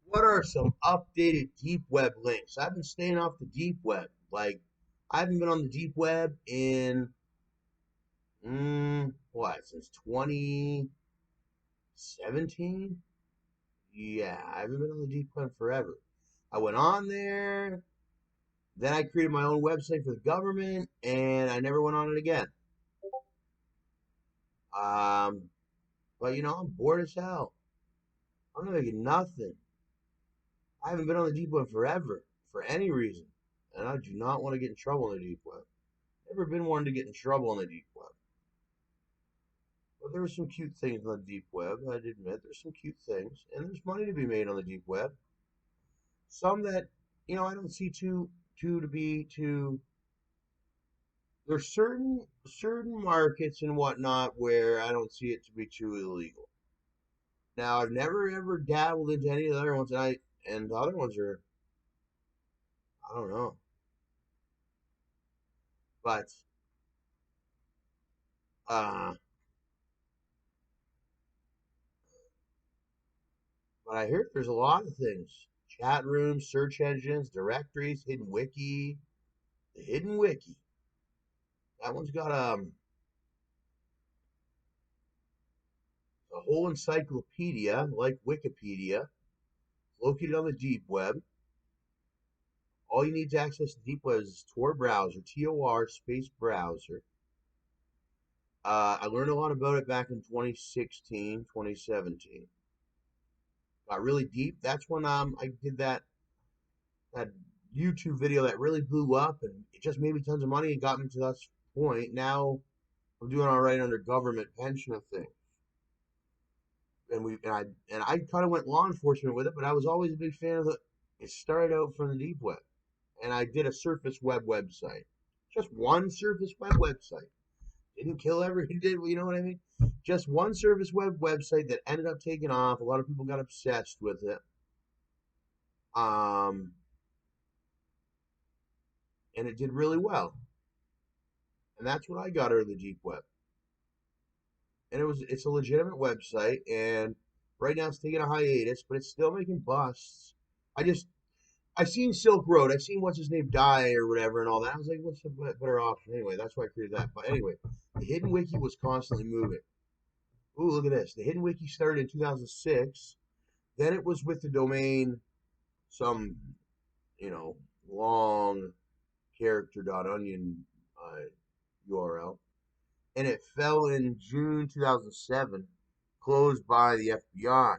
What are some updated deep web links? I've been staying off the deep web. Like, I haven't been on the deep web in what, since 2017? Yeah, I haven't been on the deep web forever. I went on there, then I created my own website for the government, and I never went on it again. Um, but I'm bored as hell. I'm not making nothing. I haven't been on the deep web forever for any reason, and I do not want to get in trouble in the deep web. Never been one to get in trouble in the deep web. But there are some cute things on the deep web. I'd admit there's some cute things, and there's money to be made on the deep web. Some that I don't see too to be too. There's certain markets and whatnot where I don't see it to be too illegal. Now I've never ever dabbled into any of the other ones, and the other ones are I don't know, but uh, but I hear there's a lot of things: chat rooms, search engines, directories, hidden wiki. The hidden wiki. That one's got a whole encyclopedia like Wikipedia, located on the deep web. All you need to access the deep web is Tor browser, Tor space browser. I learned a lot about it back in 2016, 2017. Got really deep. That's when I did that YouTube video that really blew up, and it just made me tons of money and got me to that point. Now I'm doing all right under government pension and things. And I kind of went law enforcement with it, but I was always a big fan of the. It started out from the deep web, and I did a surface web website, just one surface web website. Didn't kill every did you know what I mean? Just one surface web website that ended up taking off. A lot of people got obsessed with it, um, and it did really well. And that's what I got out of the deep web. And it's a legitimate website, and right now it's taking a hiatus, but it's still making busts. I just I've seen Silk Road. I've seen what's his name die or whatever and all that. I was like, what's the better option anyway? That's why I created that. But anyway, the Hidden Wiki was constantly moving. Ooh, look at this. The Hidden Wiki started in 2006. Then it was with the domain some long character.onion URL, and it fell in June 2007, closed by the FBI.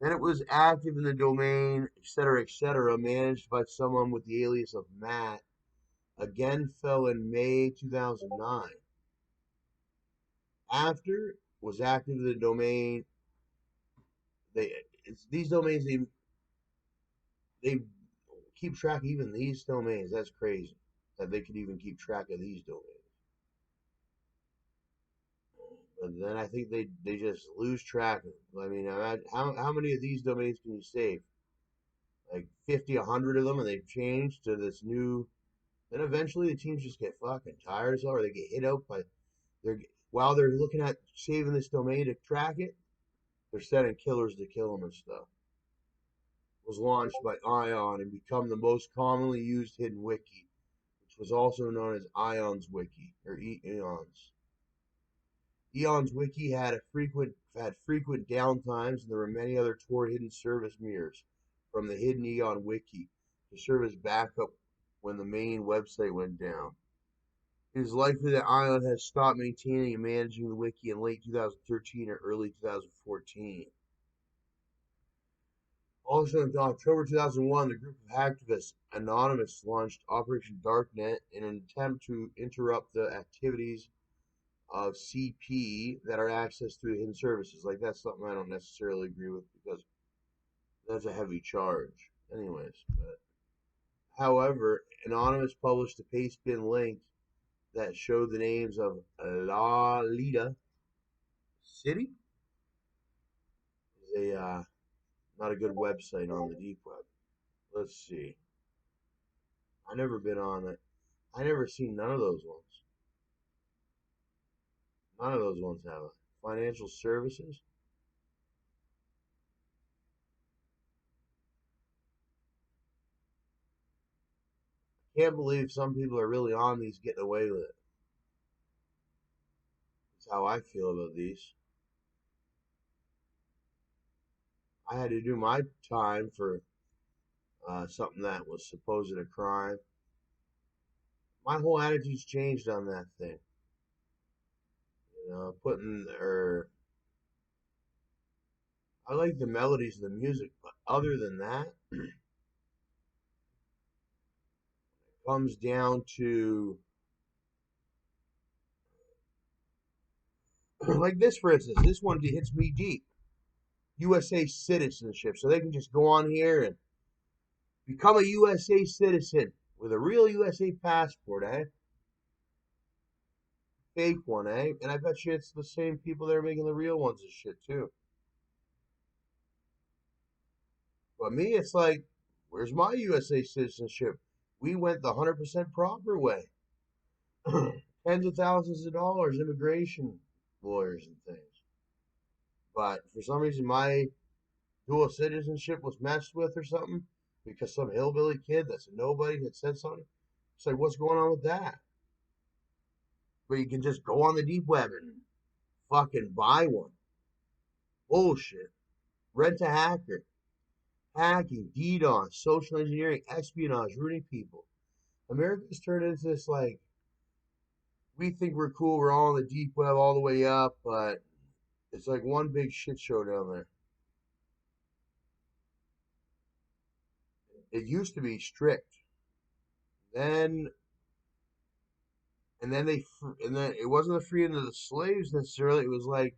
Then it was active in the domain, etc., managed by someone with the alias of Matt. Again, fell in May 2009. After was active in the domain. These domains they keep track of even these domains. That's crazy that they could even keep track of these domains. But then I think they just lose track of them. I mean, how many of these domains can you save? Like 50, 100 of them, and they've changed to this new. Then eventually the teams just get fucking tired, or they get hit out by they're while they're looking at saving this domain to track it, they're setting killers to kill them and stuff. It was launched by Ion and become the most commonly used hidden wiki, which was also known as Ion's Wiki or Eons. Eon's Wiki had frequent downtimes, and there were many other Tor hidden service mirrors from the hidden Eon Wiki to serve as backup when the main website went down. It is likely that Ion has stopped maintaining and managing the wiki in late 2013 or early 2014. Also, in October 2001, the group of hacktivists Anonymous launched Operation Darknet in an attempt to interrupt the activities of CP that are accessed through hidden services. Like, that's something I don't necessarily agree with because that's a heavy charge. Anyways, but however, Anonymous published a paste bin link that showed the names of La Lida City is a not a good website on the deep web. Let's see. I never been on it. I never seen none of those ones. None of those ones have it. Financial services. can't believe some people are really on these getting away with it. That's how I feel about these. I had to do my time for something that was supposed a crime. My whole attitude's changed on that thing. You know, I like the melodies of the music, but other than that, it comes down to like this, for instance. This one hits me deep. USA citizenship, so they can just go on here and become a USA citizen with a real USA passport, eh? Fake one, eh? And I bet you it's the same people that are making the real ones and shit too. But me, it's like, where's my USA citizenship? We went the 100% proper way. Tens of thousands of dollars, immigration lawyers and things. But for some reason, my dual citizenship was messed with or something because some hillbilly kid that's a nobody had said something. It's like, what's going on with that? But you can just go on the deep web and fucking buy one. Bullshit. Rent a hacker. Hacking, DDoS, social engineering, espionage, ruining people. America's turned into this like, we think we're cool, we're all on the deep web all the way up, but it's like one big shit show down there. It used to be strict. Then and then it wasn't the freedom of the slaves necessarily. It was like,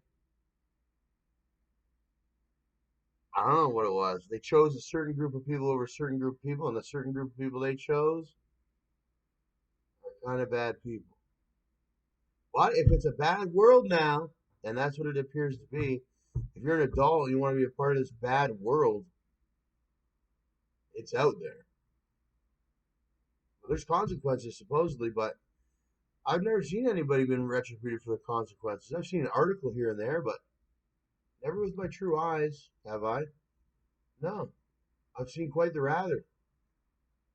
I don't know what it was. They chose a certain group of people over a certain group of people, and the certain group of people they chose are kind of bad people. But if it's a bad world now, and that's what it appears to be, if you're an adult and you want to be a part of this bad world, it's out there. Well, there's consequences supposedly, but I've never seen anybody been retributed for the consequences. I've seen an article here and there, but never with my true eyes, have I? No. I've seen quite the rather,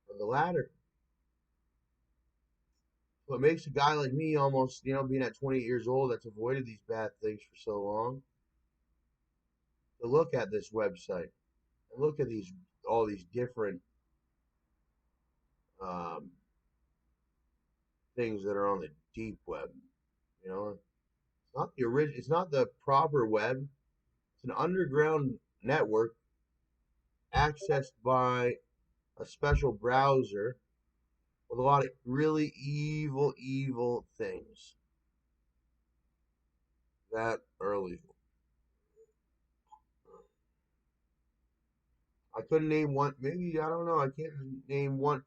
or the latter. What makes a guy like me almost, being at 28 years old that's avoided these bad things for so long, to look at this website and look at all these different um, things that are on the deep web. It's not the original. It's not the proper web. It's an underground network accessed by a special browser with a lot of really evil, evil things that are illegal. I couldn't name one. Maybe I don't know. I can't name one.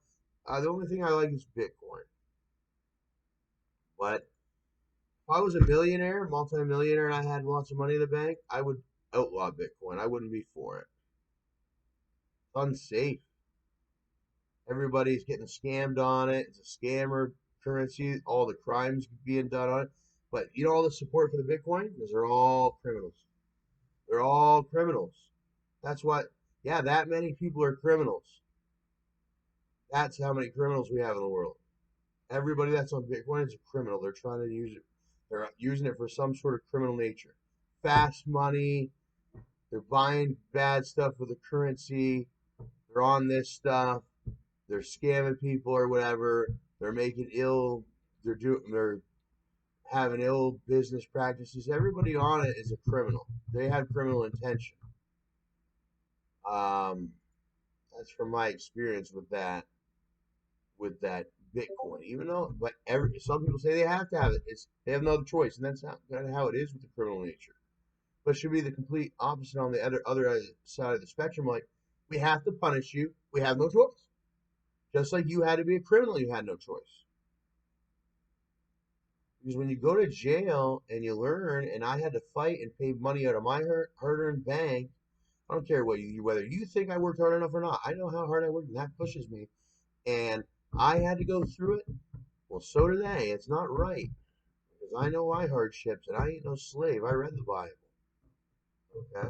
The only thing I like is Bitcoin. But if I was a millionaire, multimillionaire, and I had lots of money in the bank, I would outlaw Bitcoin. I wouldn't be for it. It's unsafe. Everybody's getting scammed on it. It's a scammer currency. All the crimes being done on it. But all the support for the Bitcoin? Because they're all criminals. They're all criminals. That's what, yeah, that many people are criminals. That's how many criminals we have in the world. Everybody that's on Bitcoin is a criminal. They're trying to use it. They're using it for some sort of criminal nature. Fast money. They're buying bad stuff with the currency. They're on this stuff. They're scamming people or whatever. They're making ill. They're having ill business practices. Everybody on it is a criminal. They have criminal intention. That's from my experience with that Bitcoin. Even though, but some people say they have to have it. They have no other choice, and that's not kind of how it is with the criminal nature. But it should be the complete opposite on the other side of the spectrum. Like, we have to punish you. We have no choice. Just like you had to be a criminal, you had no choice. Because when you go to jail and you learn, and I had to fight and pay money out of my hard-earned bank. I don't care whether you think I worked hard enough or not. I know how hard I worked, and that pushes me. And I had to go through it. Well, so did they. It's not right. Because I know my hardships, and I ain't no slave. I read the Bible. Okay?